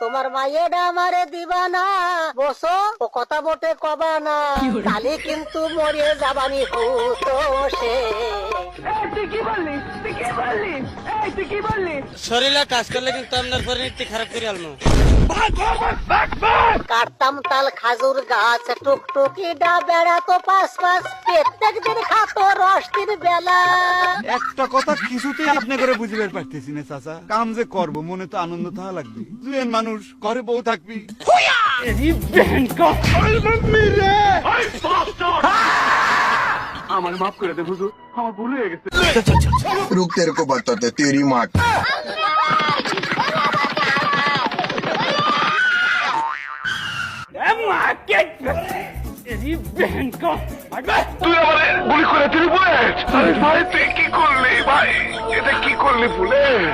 তোমার মাইয়েটা আমারে দিবা না বসো, ও কথা বটে কবা না, কালি কিন্তু মরিয়ে যাবানি হুতো সে। শরীরে কাজ করলে কিন্তু আপনার পরিণতি খারাপ করে আলমো। কাটতাম তাল খাজুর গাছ, টুকটুকি ডা বেড়াতো পাশ পাশ, প্রত্যেক দিন খাতো রস দিন বেলা। একটা কথা কিছুতেই আপনি করে বুঝবে পারতেছি না চাচা, কাম যে করব মনে তো আনন্দ থাকা লাগবে। দুজন মানুষ ঘরে বউ থাকবি। আমার মাফ করে দে হুজুর, আমার ভুল হয়ে গেছে। रुक तेरे को बताते तेरी माँ তুই আমারে গুলি করে দিলি বুলেট। আরে ভাই তুই কি করলি ভাই, এটা কি করলি বুলেট?